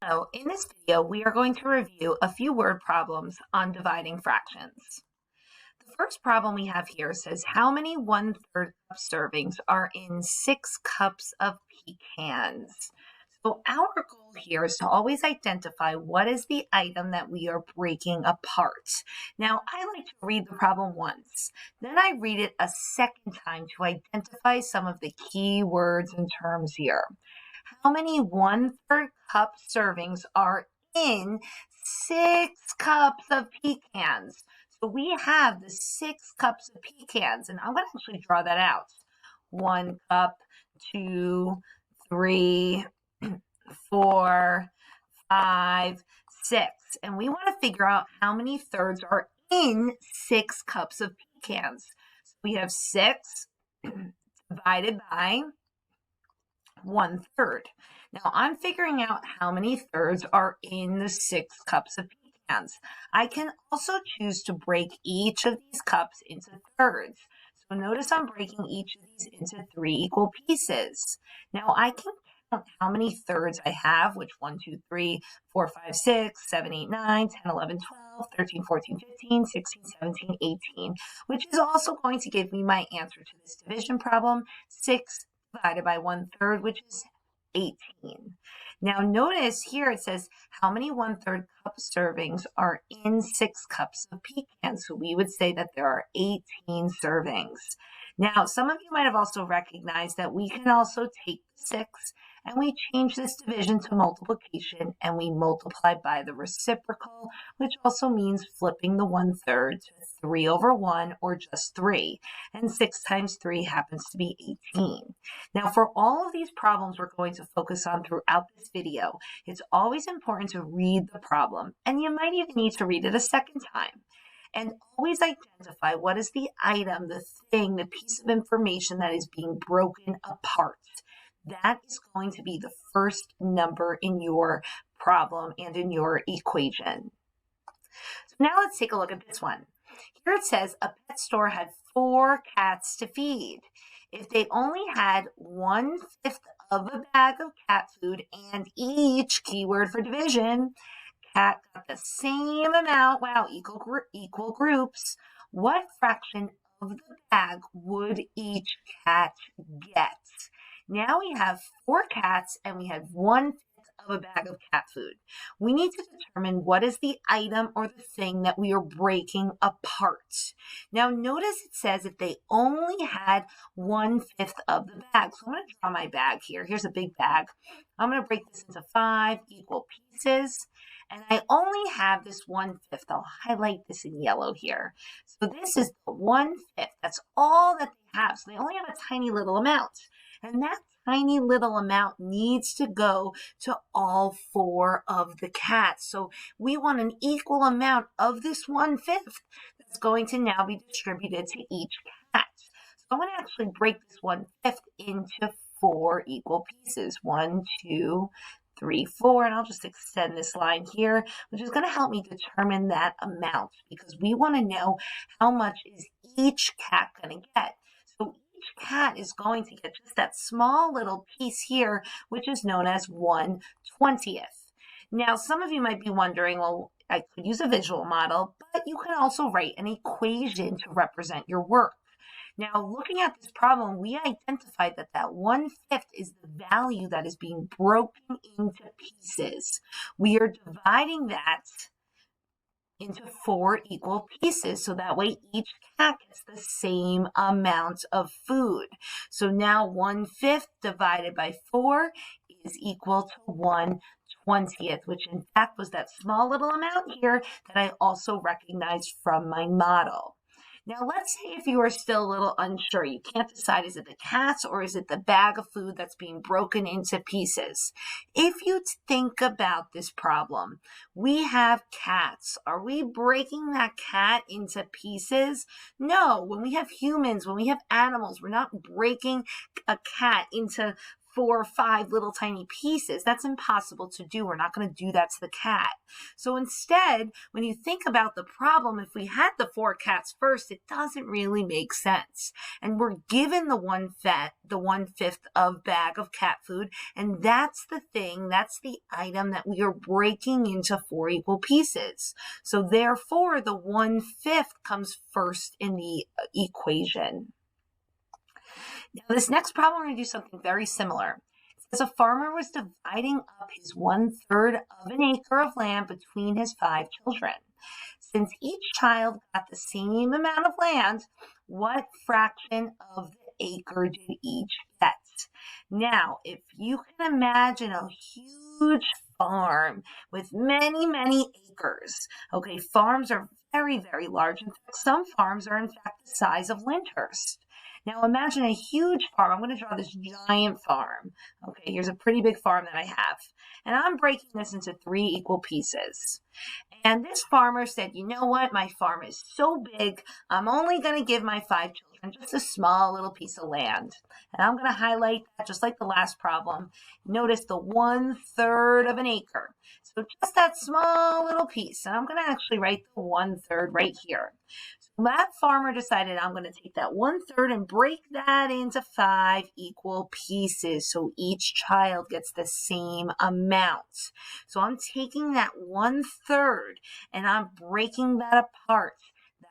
So in this video, we are going to review a few word problems on dividing fractions. The first problem we have here says, how many 1/3 cup servings are in 6 cups of pecans? So our goal here is to always identify what is the item that we are breaking apart. Now, I like to read the problem once, then I read it a second time to identify some of the key words and terms here. How many 1/3 cup servings are in 6 cups of pecans? So we have the 6 cups of pecans, and I'm going to actually draw that out. 1 cup, 2, 3, 4, 5, 6. And we want to figure out how many thirds are in 6 cups of pecans. So we have 6 divided by 1/3. Now I'm figuring out how many thirds are in the 6 cups of pecans. I can also choose to break each of these cups into thirds. So notice I'm breaking each of these into 3 equal pieces. Now I can count how many thirds I have, which 1, 2, 3, 4, 5, 6, 7, 8, 9, 10, 11, 12, 13, 14, 15, 16, 17, 18, which is also going to give me my answer to this division problem, 6 divided by 1/3, which is 18. Now notice here it says how many 1/3 cup servings are in 6 cups of pecans. So we would say that there are 18 servings. Now some of you might have also recognized that we can also take 6 and we change this division to multiplication and we multiply by the reciprocal, which also means flipping the 1/3 to 3/1 or just 3. And 6 times 3 happens to be 18. Now for all of these problems we're going to focus on throughout this video, it's always important to read the problem, and you might even need to read it a second time. And always identify what is the item, the thing, the piece of information that is being broken apart. That is going to be the first number in your problem and in your equation. So now let's take a look at this one. Here it says a pet store had 4 cats to feed. If they only had 1/5 of a bag of cat food and each, keyword for division, cat got the same amount, wow, equal groups, what fraction of the bag would each cat get? Now we have 4 cats and we have 1/5 of a bag of cat food. We need to determine what is the item or the thing that we are breaking apart. Now notice it says if they only had 1/5 of the bag. So I'm going to draw my bag here. Here's a big bag. I'm going to break this into 5 equal pieces. And I only have this 1/5. I'll highlight this in yellow here. So this is the 1/5. That's all that they have. So they only have a tiny little amount. And that tiny little amount needs to go to all 4 of the cats. So we want an equal amount of this 1/5 that's going to now be distributed to each cat. So I'm going to actually break this 1/5 into 4 equal pieces. 1, 2, 3, 4, and I'll just extend this line here, which is going to help me determine that amount because we want to know how much is each cat going to get. So each cat is going to get just that small little piece here, which is known as 1/20. Now, some of you might be wondering, well, I could use a visual model, but you can also write an equation to represent your work. Now, looking at this problem, we identified that that 1/5 is the value that is being broken into pieces. We are dividing that into 4 equal pieces, so that way each cat gets the same amount of food. So now 1/5 divided by 4 is equal to 1/20, which in fact was that small little amount here that I also recognized from my model. Now, let's say if you are still a little unsure, you can't decide, is it the cats or is it the bag of food that's being broken into pieces? If you think about this problem, we have cats. Are we breaking that cat into pieces? No, when we have humans, when we have animals, we're not breaking a cat into 4 or 5 little tiny pieces. That's impossible to do. We're not going to do that to the cat. So instead, when you think about the problem, if we had the 4 cats first, it doesn't really make sense. And we're given the 1/5 of bag of cat food, and that's the thing, that's the item that we are breaking into 4 equal pieces. So therefore, the 1/5 comes first in the equation. Now, this next problem, we're going to do something very similar. It says a farmer was dividing up his 1/3 of an acre of land between his 5 children. Since each child got the same amount of land, what fraction of the acre did each get? Now, if you can imagine a huge farm with many, many acres. Okay, farms are very, very large. In fact, some farms are in fact the size of Lyndhurst. Now imagine a huge farm. I'm going to draw this giant farm. Okay, here's a pretty big farm that I have. And I'm breaking this into 3 equal pieces. And this farmer said, you know what? My farm is so big, I'm only going to give my 5 children just a small little piece of land. And I'm going to highlight that just like the last problem. Notice the 1/3 of an acre. So just that small little piece. And I'm going to actually write the 1/3 right here. That farmer decided I'm going to take that 1/3 and break that into 5 equal pieces so each child gets the same amount. So I'm taking that 1/3 and I'm breaking that apart.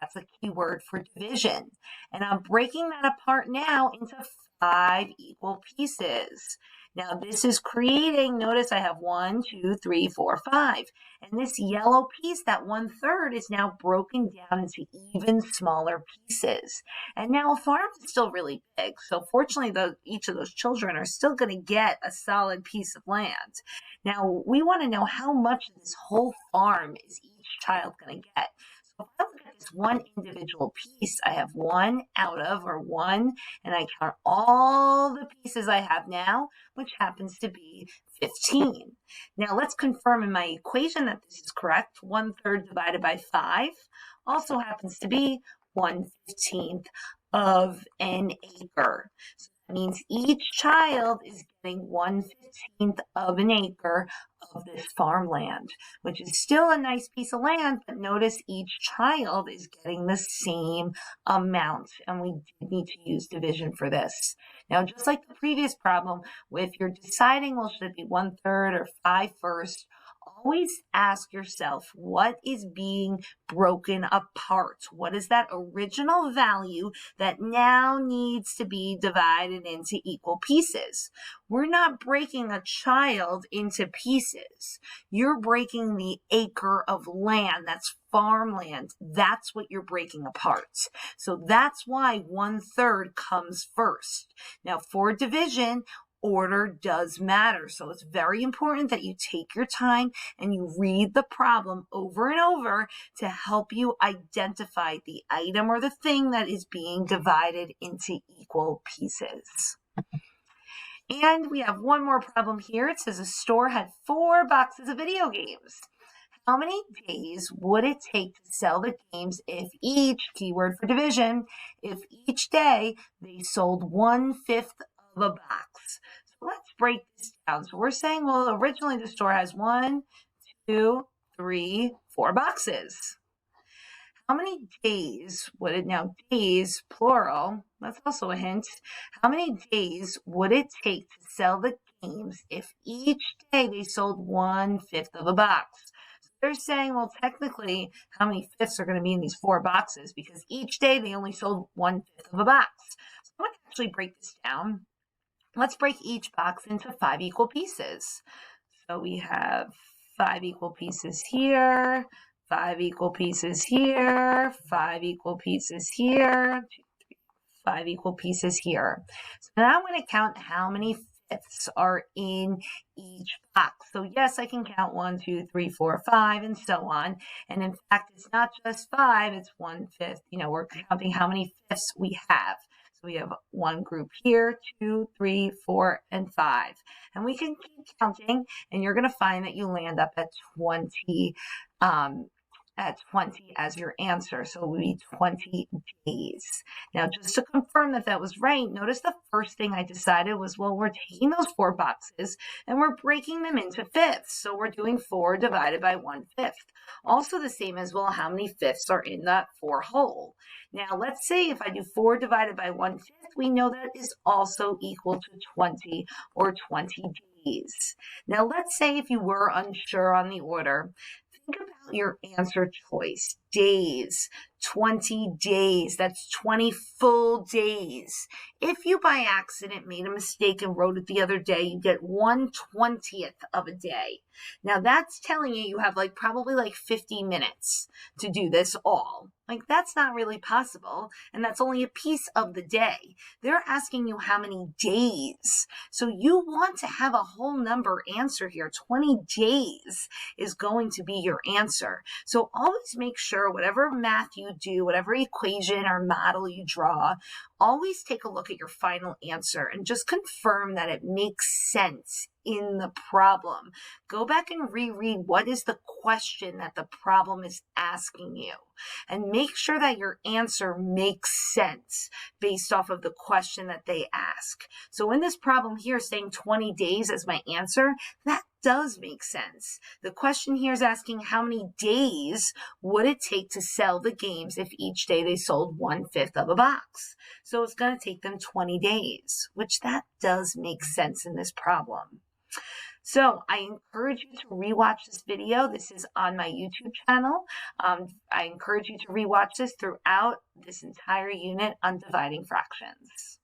That's a key word for division. And I'm breaking that apart now into 5 equal pieces. Now this is creating, notice I have 1, 2, 3, 4, 5. And this yellow piece, that 1/3, is now broken down into even smaller pieces. And now a farm is still really big. So fortunately, each of those children are still going to get a solid piece of land. Now we want to know how much of this whole farm is each child going to get. So if I look at this one individual piece, I have 1 out of, or 1, and I count all the pieces I have now, which happens to be 15. Now let's confirm in my equation that this is correct. 1/3 divided by 5 also happens to be 1/15 of an acre. So that means each child is getting 1/15 of an acre of this farmland, which is still a nice piece of land, but notice each child is getting the same amount, and we need to use division for this. Now, just like the previous problem, if you're deciding, well, should it be 1/3 or 5 first, always ask yourself, what is being broken apart? What is that original value that now needs to be divided into equal pieces? We're not breaking a child into pieces. You're breaking the acre of land. That's farmland. That's what you're breaking apart. So that's why 1/3 comes first. Now for division, order does matter. So it's very important that you take your time and you read the problem over and over to help you identify the item or the thing that is being divided into equal pieces. And we have one more problem here. It says a store had 4 boxes of video games. How many days would it take to sell the games if each, keyword for division, if each day they sold 1/5 of a box? So let's break this down. So we're saying, well, originally the store has 1, 2, 3, 4 boxes. How many days would it, now days, plural, that's also a hint. How many days would it take to sell the games if each day they sold 1/5 of a box? So they're saying, well, technically, how many fifths are going to be in these 4 boxes? Because each day they only sold 1/5 of a box. So I'm going to actually break this down. Let's break each box into 5 equal pieces. So we have 5 equal pieces here, 5 equal pieces here, 5 equal pieces here, 5 equal pieces here. So now I'm going to count how many fifths are in each box. So yes, I can count 1, 2, 3, 4, 5, and so on. And in fact, it's not just 5, it's 1/5. You know, we're counting how many fifths we have. So we have one group here, 2, 3, 4, and 5. And we can keep counting, and you're going to find that you land up at 20 at 20 as your answer. So it would be 20 days. Now, just to confirm that that was right, notice the first thing I decided was, well, we're taking those 4 boxes and we're breaking them into fifths. So we're doing 4 divided by 1/5. Also the same as, well, how many fifths are in that 4 whole? Now, let's say if I do 4 divided by 1/5, we know that is also equal to 20 or 20 days. Now, let's say if you were unsure on the order, think about your answer choice. Days, 20 days, that's 20 full days. If you by accident made a mistake and wrote it the other day, you get 1/20th of a day. Now that's telling you have probably 50 minutes to do this all. That's not really possible, and that's only a piece of the day. They're asking you how many days. So you want to have a whole number answer here. 20 days is going to be your answer. So always make sure whatever math you do, whatever equation or model you draw, always take a look at your final answer and just confirm that it makes sense in the problem. Go back and reread what is the question that the problem is asking you, and make sure that your answer makes sense based off of the question that they ask. So in this problem here, saying 20 days as my answer, that does make sense. The question here is asking how many days would it take to sell the games if each day they sold 1/5 of a box. So it's going to take them 20 days, which that does make sense in this problem. So I encourage you to rewatch this video. This is on my YouTube channel. I encourage you to rewatch this throughout this entire unit on dividing fractions.